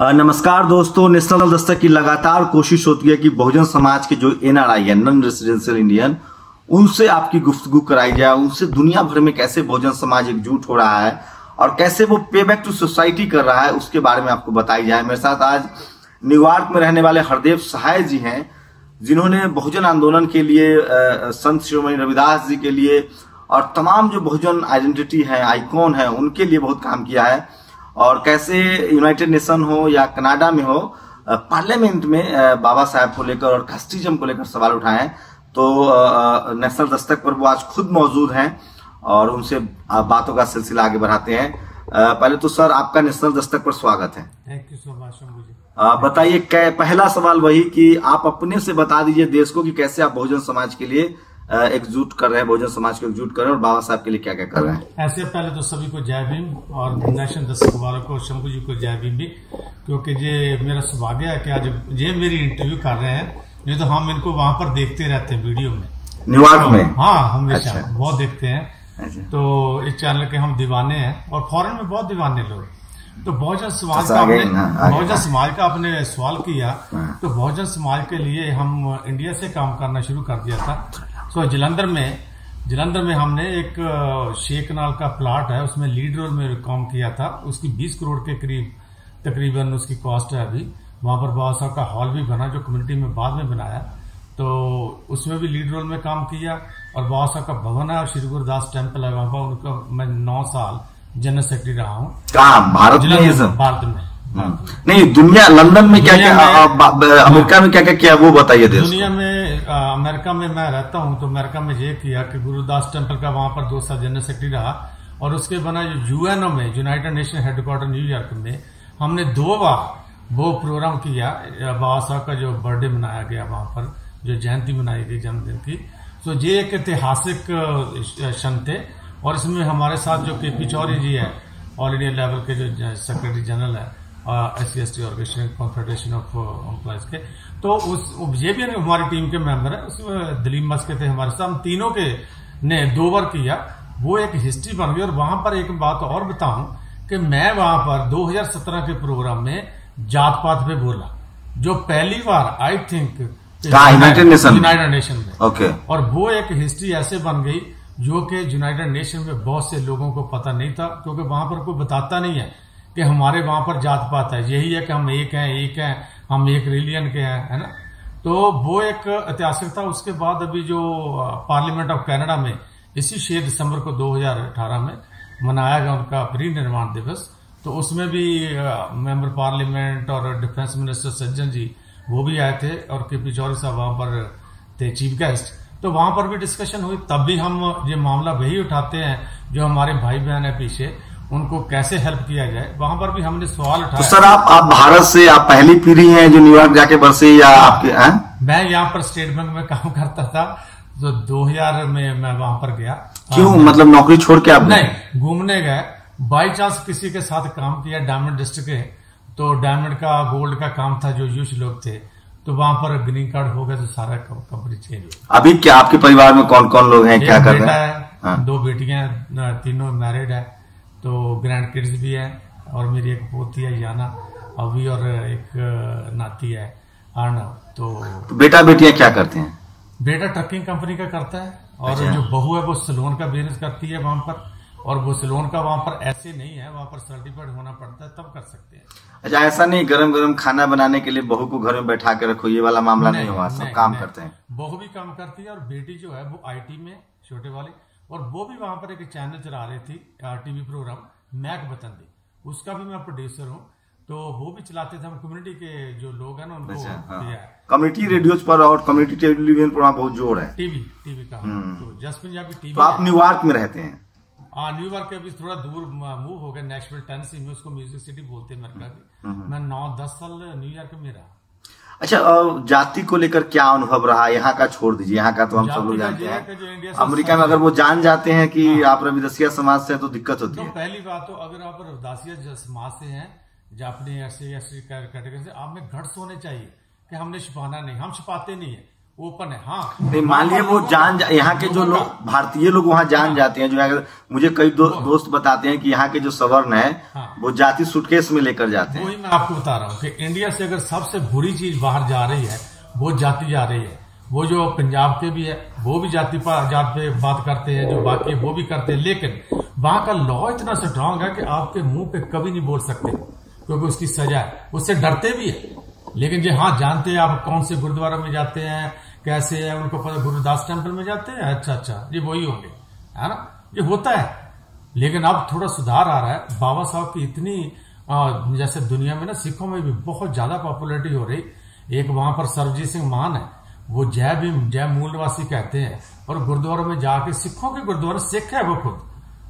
नमस्कार दोस्तों, नेशनल दस्तक की लगातार कोशिश होती है कि बहुजन समाज के जो एनआरआई है, नॉन रेसिडेंशियल इंडियन, उनसे आपकी गुफ्तगू कराई जाए, उनसे दुनिया भर में कैसे बहुजन समाज एकजुट हो रहा है और कैसे वो पे बैक टू सोसाइटी कर रहा है, उसके बारे में आपको बताई जाए। मेरे साथ आज न्यूयॉर्क में रहने वाले हरदेव सहाय जी हैं, जिन्होंने बहुजन आंदोलन के लिए, संत शिरोमणि रविदास जी के लिए और तमाम जो बहुजन आइडेंटिटी है, आइकॉन है, उनके लिए बहुत काम किया है। और कैसे यूनाइटेड नेशन हो या कनाडा में हो, पार्लियामेंट में बाबा साहब को लेकर और कास्टिज्म को लेकर सवाल उठाए। तो नेशनल दस्तक पर वो आज खुद मौजूद हैं और उनसे बातों का सिलसिला आगे बढ़ाते हैं। पहले तो सर, आपका नेशनल दस्तक पर स्वागत है। थैंक यू सो मच मुझे। बताइए, पहला सवाल वही कि आप अपने से बता दीजिए देश को कि कैसे आप बहुजन समाज के लिए एकजुट कर रहे हैं, बहुजन समाज को एकजुट कर रहे हैं और बाबा साहब के लिए क्या क्या कर रहे हैं। ऐसे पहले तो सभी को जय भीम और नेशनल दस्तक वालों को, शंभू जी को जय भीम भी, क्योंकि ये मेरा सौभाग्य है कि आज ये मेरी इंटरव्यू कर रहे हैं। नहीं तो हम इनको वहां पर देखते रहते हैं वीडियो में, न्यूयॉर्क में। हाँ, हमेशा अच्छा। बहुत देखते हैं। अच्छा। तो इस चैनल के हम दीवाने हैं और फॉरेन में बहुत दीवाने लोग। तो बहुजन समाज का आपने सवाल किया, तो बहुजन समाज के लिए हम इंडिया से काम करना शुरू कर दिया था। तो जलंधर में हमने एक शेख नाल का प्लाट है, उसमें लीड रोल में काम किया था। उसकी 20 करोड़ के करीब तकरीबन उसकी कॉस्ट है अभी। वहां पर बाबा साहब का हॉल भी बना, जो कम्युनिटी में बाद में बनाया, तो उसमें भी लीड रोल में काम किया। और बाबा साहब का भवन है और श्री गुरुदास टेम्पल है, वहां पर उनका मैं 9 साल जनरल सेक्रेटरी रहा हूँ। भारत में नहीं, दुनिया, लंदन में क्या क्या, अमेरिका में क्या क्या किया वो बताइए। दुनिया में अमेरिका में मैं रहता हूँ, तो अमेरिका में ये किया कि गुरुदास टेम्पल का वहां पर 2 साल जनरल सेक्रेटरी रहा। और उसके बना जो यूएनओ में, यूनाइटेड नेशन हेडक्वार्टर न्यूयॉर्क में, हमने 2 बार वो प्रोग्राम किया। बाबा साहब का जो बर्थडे मनाया गया वहां पर, जो जयंती मनाई गई जन्मदिन की। तो ये एक ऐतिहासिक क्षण थे। और इसमें हमारे साथ जो केपी चौधरी जी है, ऑल इंडिया लेवल के जो सेक्रेटरी जनरल है SC/ST organisation confederation of employees के, तो ये भी हमारी टीम के मेंबर है। उसमें दिलीप मस्के थे हमारे साथ। हम तीनों के ने 2 बार किया। वो एक हिस्ट्री बन गई। और वहां पर एक बात और बताऊं कि मैं वहां पर 2017 के प्रोग्राम में जात पात पे बोला, जो पहली बार आई थिंक यूनाइटेड नेशन में। ओके। और वो एक हिस्ट्री ऐसे बन गई जो कि यूनाइटेड नेशन में बहुत से लोगों को पता नहीं था, क्योंकि वहां पर कोई बताता नहीं है कि हमारे वहां पर जात पात है। यही है कि हम एक हैं, हम एक रिलीजन के हैं, है ना। तो वो एक ऐतिहासिक था। उसके बाद अभी जो पार्लियामेंट ऑफ कनाडा में इसी 6 दिसंबर को 2018 में मनाया गया उनका परिनिर्वाण दिवस, तो उसमें भी मेंबर पार्लियामेंट और डिफेंस मिनिस्टर सज्जन जी वो भी आए थे और केपी चौधरी साहब वहां पर थे चीफ गेस्ट। तो वहां पर भी डिस्कशन हुई। तब भी हम ये मामला वही उठाते हैं, जो हमारे भाई बहन है पीछे, उनको कैसे हेल्प किया जाए। वहां पर भी हमने सवाल उठाया। तो सर, आप भारत से, आप पहली पीढ़ी हैं जो न्यूयॉर्क जाके बसे, या आपके हैं? मैं यहाँ पर स्टेट बैंक में काम करता था, तो 2000 में मैं वहां पर गया। क्यों, मतलब नौकरी छोड़ के आप? नहीं, घूमने गए। बाई चांस किसी के साथ काम किया डायमंड डिस्ट्रिक्ट के, तो डायमंड का, गोल्ड का काम था, जो यूज लोग थे, तो वहां पर ग्रीन कार्ड हो गया, तो सारा कंपनी चेंज हो। अभी क्या आपके परिवार में कौन कौन लोग हैं, क्या कर रहे हैं? 2 बेटियां, तीनों मैरिड है, तो ग्रैंड किड्स भी है। और मेरी एक पोती है याना अभी, और एक नाती है अर्णव। तो बेटा बेटियां क्या करते हैं? बेटा ट्रकिंग कंपनी का करता है, और अच्छा। जो बहू है वो सैलून का बिजनेस करती है वहां पर। और वो सैलून का वहां पर ऐसे नहीं है, वहां पर सर्टिफाइड होना पड़ता है, तब कर सकते हैं। अच्छा, ऐसा नहीं गरम गरम खाना बनाने के लिए बहू को घर में बैठा के रखो, ये वाला मामला नहीं हुआ? सब काम करते हैं। बहू भी काम करती है, और बेटी जो है वो IT में, छोटे वाली, और वो भी वहां पर एक चैनल चला रही थी, TV प्रोग्राम मैक बतंदी, उसका भी मैं प्रोड्यूसर हूँ। तो वो भी चलाते थे। हम कम्युनिटी के जो लोग हैं ना, उनको कम्युनिटी रेडियो पर और कम्युनिटी टेलीविजन पर वहाँ बहुत जोर है। टीवी का। तो जस्ट पंजाबी टीवी। तो आप न्यूयॉर्क में रहते हैं? न्यूयॉर्क के अभी थोड़ा दूर मूव हो गया, नेशविल टेनेसी में, उसको म्यूजिक सिटी बोलते हैं अमेरिका की। मैं 9-10 साल न्यूयॉर्क में रहा। अच्छा, जाति को लेकर क्या अनुभव रहा? यहाँ का छोड़ दीजिए, यहाँ का तो हम सब लोग जानते हैं। अमेरिका में अगर वो जान जाते हैं कि आप रविदासिया समाज से हैं, तो दिक्कत होती है। पहली बात तो, अगर आप रविदासिया समाज से हैं, जापनी SC/ST कैटेगरी से, आप में घट्स होने चाहिए कि हमने छिपाना नहीं। हम छिपाते नहीं है, ओपन है। हाँ, नहीं, मान लिए वो यहाँ के जो लोग भारतीय लोग वहाँ जान जाते हैं, जो अगर मुझे कई दोस्त बताते हैं कि यहाँ के जो सवर्ण है वो जाति सूटकेस में लेकर जाते हैं। वही मैं आपको बता रहा हूँ कि इंडिया से अगर सबसे बुरी चीज बाहर जा रही है वो जाति जा रही है। वो जो पंजाब के भी है वो भी जाति पे बात करते हैं, जो बाकी वो भी करते हैं, लेकिन वहां का लॉ इतना स्ट्रांग है कि आपके मुंह पे कभी नहीं बोल सकते क्योंकि उसकी सजा है, उससे डरते भी है। लेकिन जो हाँ जानते हैं आप कौन से गुरुद्वारा में जाते हैं, कैसे है, उनको पता गुरुदास टेम्पल में जाते हैं, अच्छा ये वही होंगे, है ना, ये होता है। लेकिन अब थोड़ा सुधार आ रहा है। बाबा साहब की इतनी जैसे दुनिया में ना सिखों में भी बहुत ज्यादा पॉपुलैरिटी हो रही। एक वहां पर सरबजीत सिंह मान है, वो जय भीम जय मूलवासी कहते हैं, और गुरुद्वारों में जाके सिखों के गुरुद्वारा सिख है वो खुद,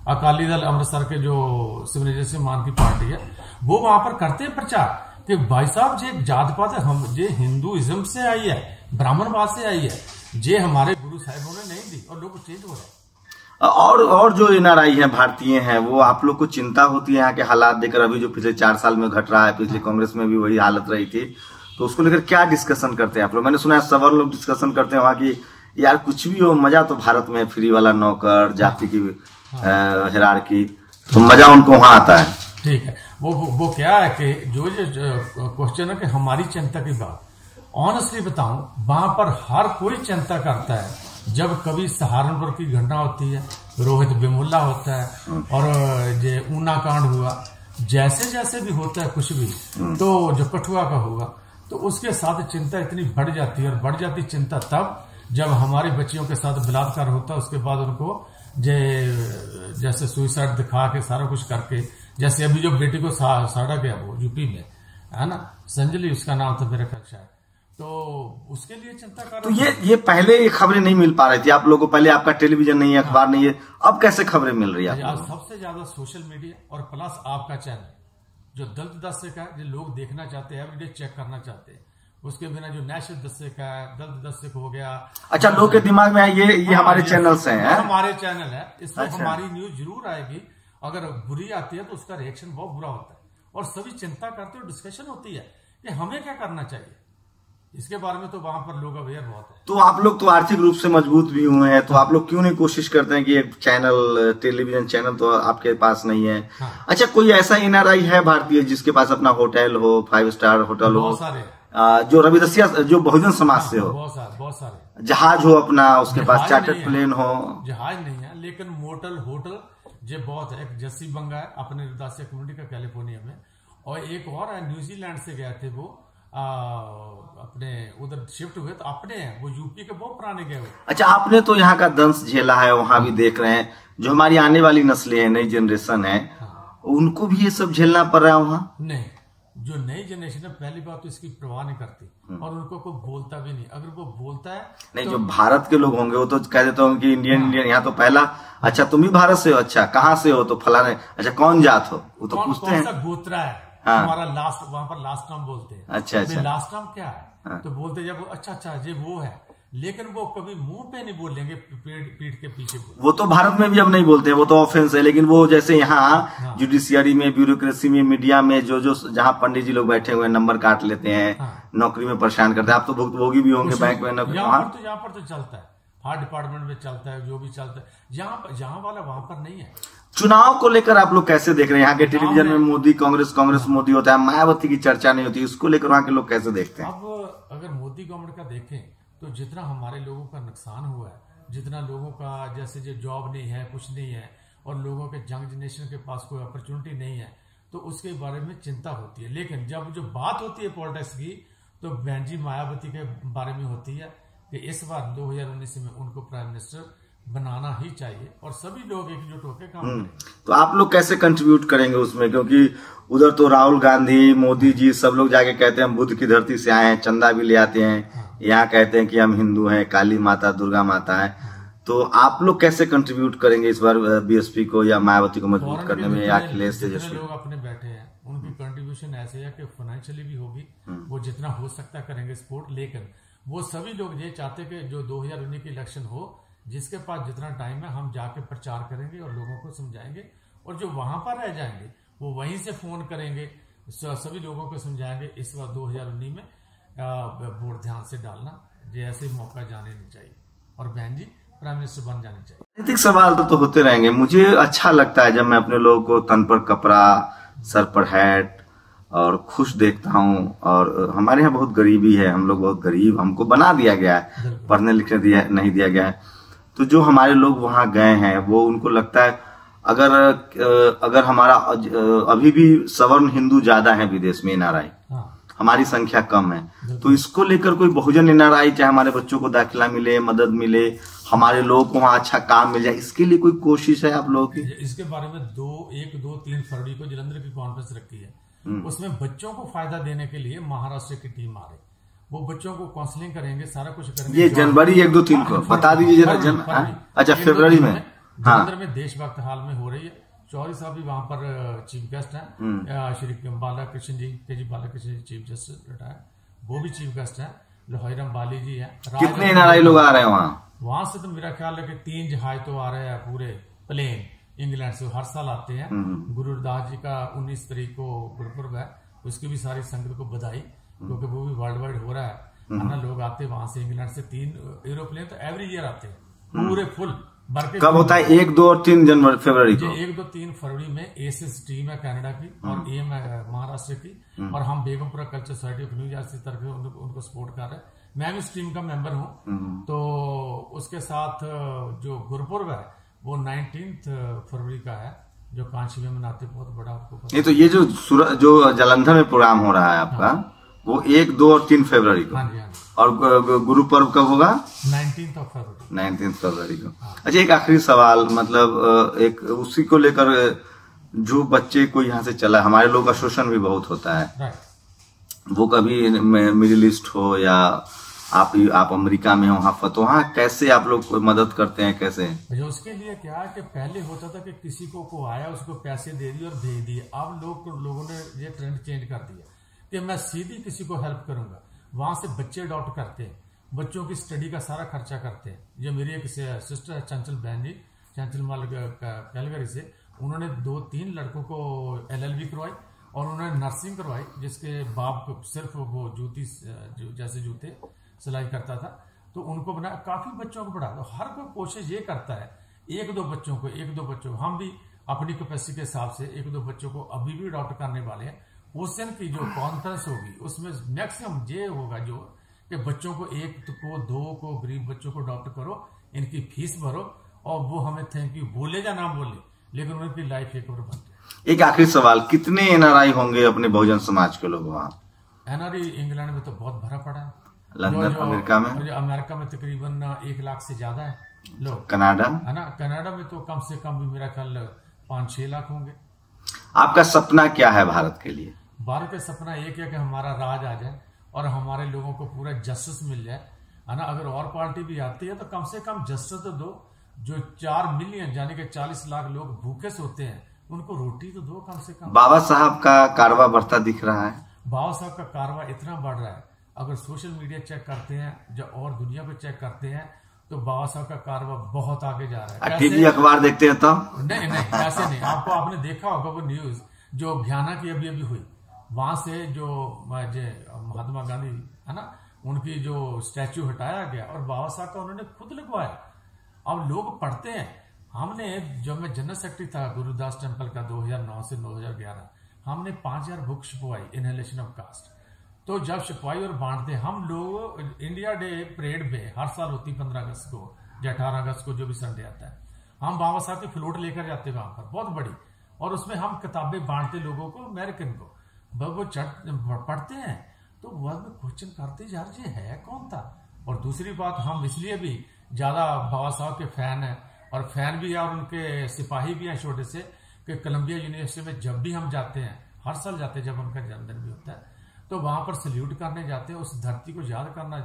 अकाली दल अमृतसर के जो सिमरजीत सिंह मान की पार्टी है वो वहां पर करते हैं प्रचार कि भाई साहब जे जात पात है, हम जे हिंदुइज्म से आई है, ब्राह्मणवाद से आई है, जे हमारे गुरु साहिबों ने नहीं दी, और लोग चेंज हो रहे हैं। और जो एनआरआई हैं भारतीय हैं, वो आप लोग को चिंता होती है यहाँ के हालात देखकर? अभी जो पिछले 4 साल में घट रहा है, पिछले कांग्रेस में भी वही हालत रही थी, तो उसको लेकर क्या डिस्कशन करते हैं आप लोग? मैंने सुना है सवार लोग डिस्कशन करते हैं वहाँ की, यार कुछ भी हो मजा तो भारत में, फ्री वाला नौकर, जाति की हिरार्की, तो मजा उनको वहां आता है। ठीक है, वो क्या है कि जो क्वेश्चन है कि हमारी चिंता की बात, ऑनेस्टली बताऊं, वहां पर हर कोई चिंता करता है। जब कभी सहारनपुर की घटना होती है, रोहित बेमुल्ला होता है, और जो ऊना कांड हुआ, जैसे जैसे भी होता है कुछ भी, तो जो कठुआ का हुआ, तो उसके साथ चिंता इतनी बढ़ जाती है। और बढ़ जाती चिंता तब जब हमारी बच्चियों के साथ बलात्कार होता है, उसके बाद उनको जैसे सुइसाइड दिखा के सारा कुछ करके, जैसे अभी जो बेटी को साड़ा गया वो यूपी में, है ना, संजली उसका नाम था मेरा ख्याल शायद, तो उसके लिए चिंता कर। तो ये पहले ये खबरें नहीं मिल पा रही थी आप लोगों को? पहले आपका टेलीविजन नहीं है, अखबार नहीं है, अब कैसे खबरें मिल रही है? आज सबसे ज्यादा सोशल मीडिया और प्लस आपका चैनल जो दलित दस्ते का है, जो लोग देखना चाहते हैं, एवरीडे चेक करना चाहते हैं। उसके बिना जो नेशनल दस्ते का है, दलित दस्ते हो गया, अच्छा, लोग के दिमाग में ये हमारे चैनल्स हैं, हमारे चैनल है, इसमें हमारी न्यूज जरूर आएगी। अगर बुरी आती है तो उसका रिएक्शन बहुत बुरा होता है, और सभी चिंता करते हैं, डिस्कशन होती है कि हमें क्या करना चाहिए इसके बारे में। तो वहां पर लोग अवेयर बहुत है। तो आप लोग तो आर्थिक रूप से मजबूत भी हुए हैं, तो आप लोग क्यों नहीं कोशिश करते हैं कि एक चैनल, टेलीविजन चैनल तो आपके पास नहीं है? हाँ। अच्छा, कोई ऐसा एनआरआई है भारतीय जिसके पास अपना होटल हो, 5 स्टार होटल हो, बहुत सारे, जो रविदसिया, जो बहुजन समाज से हो, बहुत सारे, जहाज हो अपना, उसके पास चार्टर्ड प्लेन हो? जहाज नहीं है, लेकिन मोटल होटल ये बहुत है। एक जस्सी बंगा है अपने रविदासिया कम्युनिटी का कैलिफोर्निया में, और एक और है न्यूजीलैंड से गए थे वो, अपने उधर शिफ्ट हुए, तो अपने हैं वो, यूपी के बहुत पुराने गए हुए। अच्छा, आपने तो यहाँ का दंश झेला है, वहां भी देख रहे हैं, जो हमारी आने वाली नस्लें हैं, नई जनरेशन है, उनको भी ये सब झेलना पड़ रहा है वहां? नहीं, जो नई जनरेशन है पहली बात तो इसकी परवाह नहीं करती, और उनको कोई बोलता भी नहीं। अगर वो बोलता है नहीं, तो जो भारत के लोग होंगे वो तो कह देते होंगे कि इंडियन यहाँ तो पहला, अच्छा तुम भी भारत से हो, अच्छा कहाँ से हो, तो फलाने, अच्छा कौन जात हो, वो तो पूछते हैं। कौन सा गोत्रा है हमारा, लास्ट वहां पर लास्ट नाम बोलते हैं। अच्छा लास्ट नाम क्या है, तो बोलते जब अच्छा ये वो है, लेकिन वो कभी मुंह पे नहीं बोलेंगे, पीठ के पीछे वो तो भारत में भी अब नहीं बोलते हैं, वो तो ऑफेंस है। लेकिन वो जैसे यहाँ जुडिशियरी में, ब्यूरोक्रेसी में, मीडिया में जो जहाँ पंडित जी लोग बैठे हुए हैं, नंबर काट लेते हैं, नौकरी में परेशान करते हैं। आप तो भुक्तभोगी भी होंगे बैंक में, यहाँ पर तो चलता है, फायर डिपार्टमेंट में चलता है, जो भी चलता है, जहाँ वाला वहां पर नहीं है। चुनाव को लेकर आप लोग कैसे देख रहे हैं? यहाँ के टेलीविजन में मोदी कांग्रेस मोदी होता है, मायावती की चर्चा नहीं होती, इसको लेकर वहां के लोग कैसे देखते हैं? अब अगर मोदी गवर्नमेंट का देखें तो जितना हमारे लोगों का नुकसान हुआ है, जितना लोगों का जैसे जो जॉब नहीं है, कुछ नहीं है, और लोगों के यंग जनरेशन के पास कोई अपॉर्चुनिटी नहीं है, तो उसके बारे में चिंता होती है। लेकिन जब जो बात होती है पॉलिटिक्स की, तो बहन जी मायावती के बारे में होती है कि इस बार 2019 में उनको प्राइम मिनिस्टर बनाना ही चाहिए, और सभी लोग एकजुट होकर काम करें। तो आप लोग कैसे कंट्रीब्यूट करेंगे उसमें? क्योंकि उधर तो राहुल गांधी, मोदी जी सब लोग जाके कहते हैं हम बुद्ध की धरती से आए हैं, चंदा भी ले आते हैं, यहाँ कहते हैं कि हम हिंदू हैं, काली माता, दुर्गा माता है, तो आप लोग कैसे कंट्रीब्यूट करेंगे इस बार बीएसपी को या मायावती को मजबूत करने में, या अखिलेश तेजस्वी? लोग अपने बैठे हैं, उनकी कंट्रीब्यूशन ऐसे है कि फाइनेंशियली भी होगी, वो जितना हो सकता करेंगे सपोर्ट। लेकिन वो सभी लोग ये चाहते कि जो 2019 की इलेक्शन हो, जिसके पास जितना टाइम है हम जाके प्रचार करेंगे और लोगों को समझाएंगे, और जो वहां पर रह जाएंगे वो वहीं से फोन करेंगे, सभी लोगों को समझाएंगे इस बार 2019 में वोट ध्यान से डालना, ये ऐसे मौका जाने नहीं चाहिए और बहन जी प्राइम मिनिस्टर बन जानी चाहिए। राजनीतिक सवाल तो होते रहेंगे। मुझे अच्छा लगता है जब मैं अपने लोगों को तन पर कपड़ा, सर पर हैट और खुश देखता हूँ। और हमारे यहाँ बहुत गरीबी है, हम लोग बहुत गरीब, हमको बना दिया गया है, पढ़ने लिखने नहीं दिया गया है। तो जो हमारे लोग वहां गए हैं वो उनको लगता है अगर हमारा अभी भी सवर्ण हिंदू ज्यादा है विदेश में एनआरआई, हमारी संख्या कम है, तो इसको लेकर कोई बहुजन एनआरआई चाहे हमारे बच्चों को दाखिला मिले, मदद मिले, हमारे लोगों को वहाँ अच्छा काम मिल जाए, इसके लिए कोई कोशिश है आप लोगों की? इसके बारे में 1-2-3 फरवरी को जलंधर की कॉन्फ्रेंस रखी है। उसमें बच्चों को फायदा देने के लिए महाराष्ट्र की टीम आ रही, वो बच्चों को काउंसलिंग करेंगे, सारा कुछ करेंगे। ये जनवरी 1-2-3 को बता दीजिए जरा। अच्छा, फरवरी में जलंधर में देशभक्त हाल में हो रही है। चौधरी साहब भी वहां पर चीफ गेस्ट हैं, श्री बालाकृष्ण जी चीफ जस्टिस रिटायर, वो भी चीफ गेस्ट हैं। लोहिरम बाली जी हैं। कितने एनआरआई लोग आ रहे हैं वहां से? तो मेरा ख्याल है कि 3 जहाज तो आ रहे हैं पूरे प्लेन इंग्लैंड से, हर साल आते हैं। गुरुदास जी का 19 तारीख को गुरुपुरब है, उसकी भी सारी संगत को बधाई, क्योंकि वो भी वर्ल्ड वाइड हो रहा है ना। लोग आते हैं वहां से इंग्लैंड से, 3 एरोप्लेन तो एवरी ईयर आते हैं पूरे फुल भर के। कब होता है? 1, 2 और 3 जनवरी फरवरी को? 1-2-3 फरवरी में एसिस टीम है कनाडा की और एम है महाराष्ट्र की, और हम Begampura culture society of New Jersey की तरफ उनको सपोर्ट कर रहे हैं। मैं भी इस टीम का मेंबर हूँ। तो उसके साथ जो गुरुपुरब है वो 19 फरवरी का है, जो कांची में मनाते, बहुत बड़ा आपको पता। ये तो ये जो जलंधर में प्रोग्राम हो रहा है आपका, वो 1, 2 और 3 फरवरी को। हाँ जी। और गुरु पर्व कब होगा? 19 फरवरी को। अच्छा, एक आखिरी सवाल, मतलब एक उसी को लेकर, जो बच्चे को यहाँ से चला, हमारे लोग का शोषण भी बहुत होता है, वो कभी मिडिल ईस्ट हो या आप अमेरिका में हो, वहाँ कैसे आप लोग मदद करते हैं, कैसे? उसके लिए क्या है कि पहले होता था कि किसी को आया उसको पैसे दे दिए और भेज दिए। अब लोगों ने ये ट्रेंड चेंज कर दिया कि मैं सीधी किसी को हेल्प करूंगा। वहां से बच्चे अडॉप्ट करते हैं, बच्चों की स्टडी का सारा खर्चा करते हैं। जो मेरी एक सिस्टर है चंचल बहन जी, चंचल माल कैलगरी से, उन्होंने 2-3 लड़कों को LLB करवाई और उन्होंने नर्सिंग करवाई, जिसके बाप को सिर्फ वो जैसे जूते सिलाई करता था, तो उनको बनाया। काफी बच्चों को पढ़ा। तो हर कोई कोशिश ये करता है 1-2 बच्चों को। हम भी अपनी कैपेसिटी के हिसाब से 1-2 बच्चों को अभी भी अडॉप्ट करने वाले हैं। उस दिन की जो कॉन्फ्रेंस होगी उसमें मैक्सिमम ये होगा जो कि बच्चों को 1 को 2 को गरीब बच्चों को अडॉप्ट करो, इनकी फीस भरो, और वो हमें थैंक यू बोले या ना बोले, लेकिन उनकी लाइफ एक और बनती। एक आखिरी सवाल, कितने एनआरआई होंगे अपने बहुजन समाज के लोग वहाँ? एनआरआई इंग्लैंड में तो बहुत भरा पड़ा है। लंदन, अमेरिका में तकरीबन 1 लाख से ज्यादा है लोग। कनाडा है ना, कनाडा में तो कम से कम भी मेरा ख्याल 5-6 लाख होंगे। आपका सपना क्या है भारत के लिए? भारत का सपना एक है कि हमारा राज आ जाए और हमारे लोगों को पूरा जस्टिस मिल जाए, है ना। अगर और पार्टी भी आती है तो कम से कम जस्टिस तो दो। जो 4 मिलियन यानी कि 40 लाख लोग भूखे सोते हैं, उनको रोटी तो दो कम से कम। बाबा साहब का कारवा बढ़ता दिख रहा है। बाबा साहब का कारवा इतना बढ़ रहा है, अगर सोशल मीडिया चेक करते हैं जो और दुनिया को चेक करते हैं, तो बाबा साहब का कारवा बहुत आगे जा रहा है। टीवी अखबार देखते हैं तो नहीं, ऐसे नहीं। आपने देखा होगा वो न्यूज जो घयाना की अभी हुई, वहां से जो महात्मा गांधी है ना, उनकी जो स्टैचू हटाया गया और बाबा साहब का उन्होंने खुद लगवाया। अब लोग पढ़ते हैं। हमने, जब मैं जनरल सेक्रेटरी था गुरुदास टेम्पल का 2009 से 2011, हमने 5000 बुक छपवाई, इनहेलेशन ऑफ कास्ट। तो जब छपवाई और बांटते, हम लोग इंडिया डे परेड में हर साल होती 15 अगस्त को या 18 अगस्त को, जो भी संडे आता है, हम बाबा साहब की फ्लोट लेकर जाते वहां पर, बहुत बड़ी, और उसमें हम किताबें बांटते लोगों को, अमेरिकन को। वो पढ़ते हैं तो वो क्वेश्चन करते यार ये है कौन था। और दूसरी बात, हम इसलिए भी ज्यादा बाबा साहब के फैन हैं, और फैन भी है और उनके सिपाही भी हैं छोटे से, कि कोलंबिया यूनिवर्सिटी में जब भी हम जाते हैं, हर साल जाते हैं जब उनका जन्मदिन भी होता है, तो वहां पर सल्यूट करने जाते हैं। उस धरती को याद करना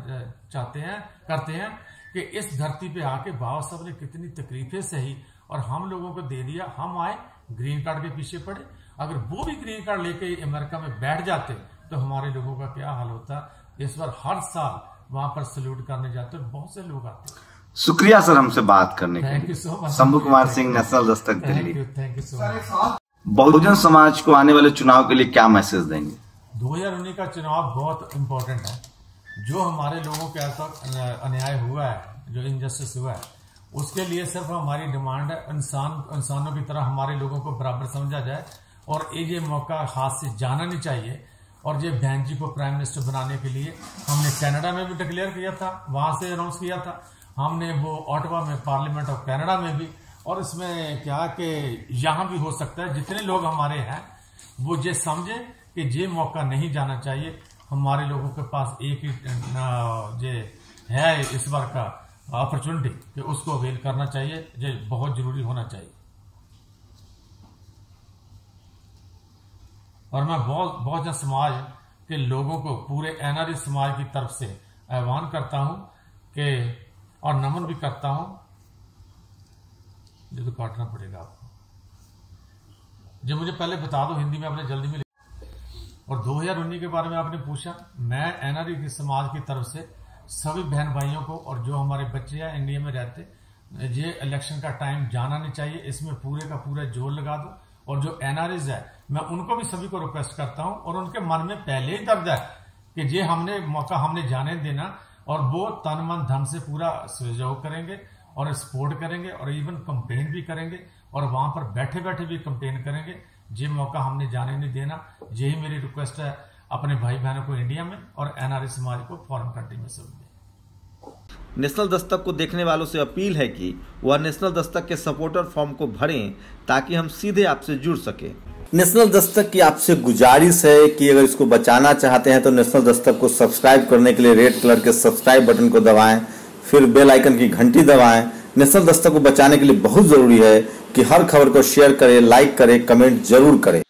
करते हैं कि इस धरती पे आके बाबा साहब ने कितनी तकलीफें सही और हम लोगों को दे दिया। हम आए, ग्रीन कार्ड के पीछे पड़े। अगर वो भी ग्रीन कार्ड लेके अमेरिका में बैठ जाते तो हमारे लोगों का क्या हाल होता। इस बार हर साल वहां पर सल्यूट करने जाते, बहुत से लोग आते। शुक्रिया सर हमसे बात करने के लिए। Thank you so much. Shambhu Kumar Singh, national Dastak Delhi. Thank you so much. बहुजन समाज को आने वाले चुनाव के लिए क्या मैसेज देंगे? 2019 का चुनाव बहुत इम्पोर्टेंट है। जो हमारे लोगों के साथ अन्याय हुआ है, जो इनजस्टिस हुआ है, उसके लिए सिर्फ हमारी डिमांड है इंसानों की तरह हमारे लोगों को बराबर समझा जाए और ये मौका हाथ से जाना नहीं चाहिए। और ये बहन जी को प्राइम मिनिस्टर बनाने के लिए हमने कनाडा में भी डिक्लेयर किया था, वहां से अनाउंस किया था, हमने वो ऑटवा में पार्लियामेंट ऑफ कनाडा में भी, और इसमें क्या कि यहां भी हो सकता है जितने लोग हमारे हैं वो ये समझे कि ये मौका नहीं जाना चाहिए। हमारे लोगों के पास एक ही ये है इस बार का अपॉर्चुनिटी कि उसको अवेल करना चाहिए, ये बहुत जरूरी होना चाहिए। और मैं बहुजन समाज के लोगों को, पूरे एनआरई समाज की तरफ से आह्वान करता हूं कि, और नमन भी करता हूं, ये तो काटना पड़ेगा आपको, जो मुझे पहले बता दो हिंदी में, आपने जल्दी में। और 2019 के बारे में आपने पूछा, मैं एनआरई के समाज की तरफ से सभी बहन भाइयों को और जो हमारे बच्चे हैं इंडिया में रहते, ये इलेक्शन का टाइम जाना नहीं चाहिए, इसमें पूरे का पूरा जोर लगा दो। और जो एनआरईज है, मैं उनको भी सभी को रिक्वेस्ट करता हूं, और उनके मन में पहले ही दर्द है कि ये हमने मौका हमने जाने देना, और वो तन मन धन से पूरा सहयोग करेंगे और सपोर्ट करेंगे और इवन कंपेन भी करेंगे, और वहां पर बैठे बैठे भी कंपेन करेंगे। ये मौका हमने जाने नहीं देना। यही मेरी रिक्वेस्ट है अपने भाई बहनों को इंडिया में और एनआरई समाज को फॉरेन कंट्री में सभी में। नेशनल दस्तक को देखने वालों से अपील है कि वह नेशनल दस्तक के सपोर्टर फॉर्म को भरें ताकि हम सीधे आपसे जुड़ सके। नेशनल दस्तक की आपसे गुजारिश है कि अगर इसको बचाना चाहते हैं तो नेशनल दस्तक को सब्सक्राइब करने के लिए रेड कलर के सब्सक्राइब बटन को दबाएं, फिर बेल आइकन की घंटी दबाएं। नेशनल दस्तक को बचाने के लिए बहुत जरूरी है कि हर खबर को शेयर करें, लाइक करें, कमेंट जरूर करें।